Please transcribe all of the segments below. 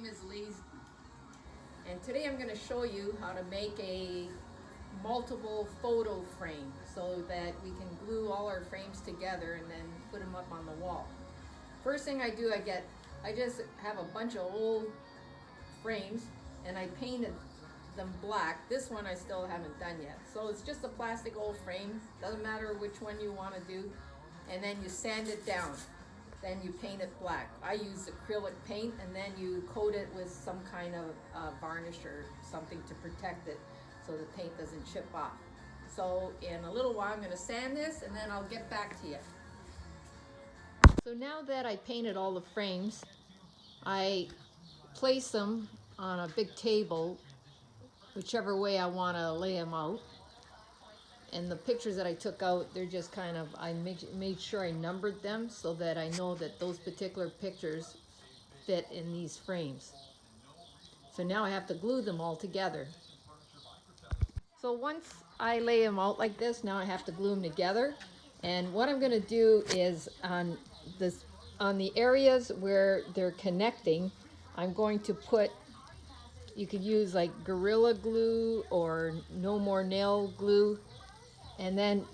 name is Liz, and today I'm going to show you how to make a multiple photo frame so that we can glue all our frames together and then put them up on the wall. First thing I do, I just have a bunch of old frames and I painted them black. This one I still haven't done yet. So it's just a plastic old frame, doesn't matter which one you want to do, and then you sand it down. Then you paint it black. I use acrylic paint, and then you coat it with some kind of varnish or something to protect it so the paint doesn't chip off. So in a little while I'm going to sand this and then I'll get back to you. So now that I painted all the frames, I place them on a big table, whichever way I want to lay them out. And the pictures that I took out, they're just kind of, I made sure I numbered them so that I know that those particular pictures fit in these frames. So now I have to glue them all together. So once I lay them out like this, now I have to glue them together. And what I'm going to do is on the areas where they're connecting, I'm going to put, you could use like Gorilla Glue or No More Nail Glue. And then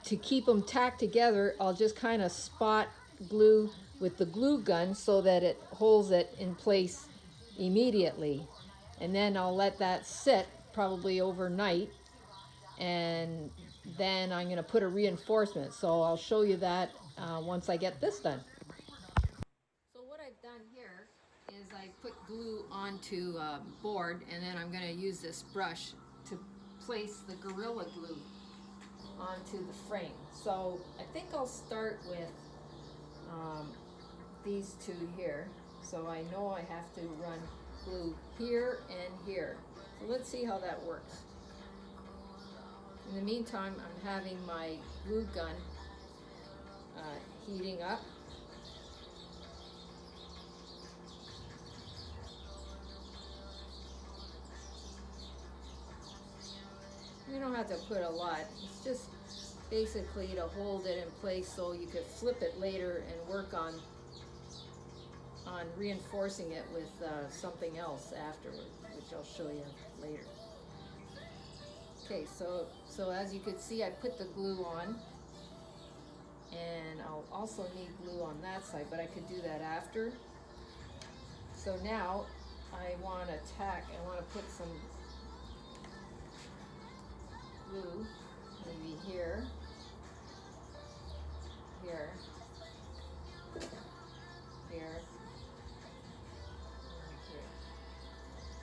to keep them tacked together, I'll just kind of spot glue with the glue gun so that it holds it in place immediately. And then I'll let that sit probably overnight, and then I'm going to put a reinforcement. So I'll show you that once I get this done. So what I've done here is I put glue onto a board, and then I'm going to use this brush to place the Gorilla Glue onto the frame. So I think I'll start with these two here. So I know I have to run glue here and here. So let's see how that works. In the meantime, I'm having my glue gun heating up. You don't have to put a lot. It's just basically to hold it in place so you could flip it later and work on reinforcing it with something else afterward, which I'll show you later. Okay, so as you can see, I put the glue on, and I'll also need glue on that side, but I could do that after. So now I want to put some glue, maybe here, here, here, and here.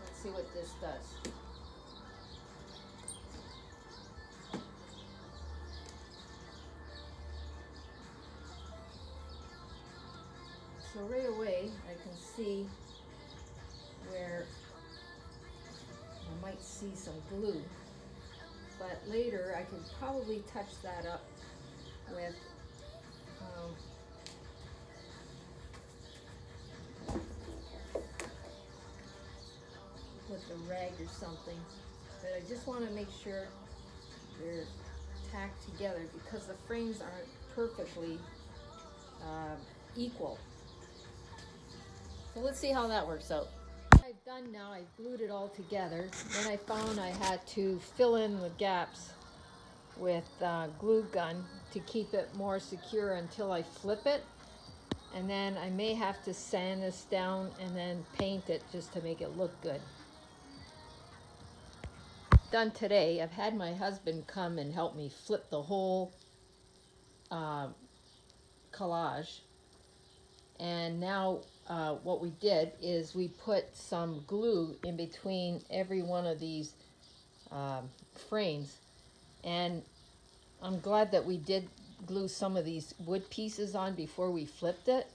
Let's see what this does. So right away I can see where I might see some glue. But later I can probably touch that up with a rag or something. But I just want to make sure they're tacked together because the frames aren't perfectly equal. So let's see how that works out. I've done now, I've glued it all together. Then I found I had to fill in the gaps with glue gun to keep it more secure until I flip it. And then I may have to sand this down and then paint it just to make it look good. Done today. I've had my husband come and help me flip the whole collage. And now what we did is we put some glue in between every one of these frames, and I'm glad that we did glue some of these wood pieces on before we flipped it,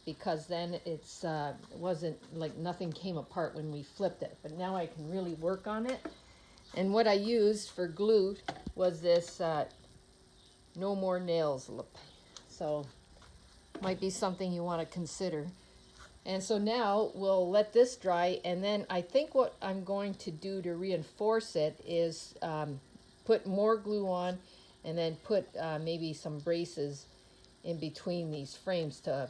because then it wasn't like nothing came apart when we flipped it. But now I can really work on it. And what I used for glue was this No More Nails lip. So might be something you want to consider. And so now we'll let this dry, and then I think what I'm going to do to reinforce it is put more glue on, and then put maybe some braces in between these frames to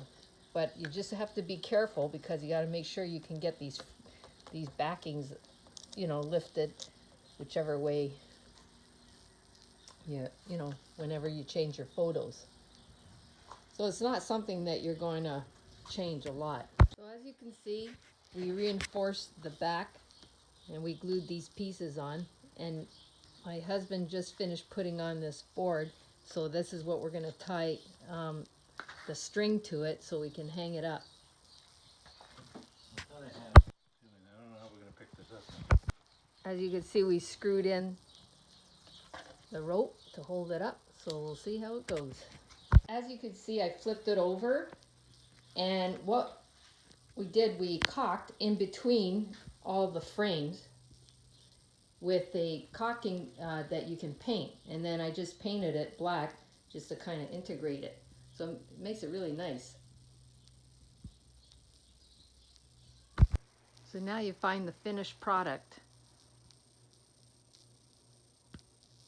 but you just have to be careful because you got to make sure you can get these backings, you know, lifted whichever way you know, whenever you change your photos. So it's not something that you're going to change a lot. So as you can see, we reinforced the back and we glued these pieces on, and my husband just finished putting on this board, so this is what we're going to tie the string to it so we can hang it up. I thought I had a feeling. I don't know how we're going to pick this up. As you can see, we screwed in the rope to hold it up, so we'll see how it goes. As you can see, I flipped it over, and what we did, we caulked in between all the frames with a caulking that you can paint, and then I just painted it black just to kind of integrate it, so it makes it really nice. So now you find the finished product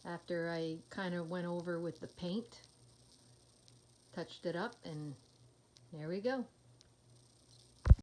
after I kind of went over with the paint, touched it up, and there we go.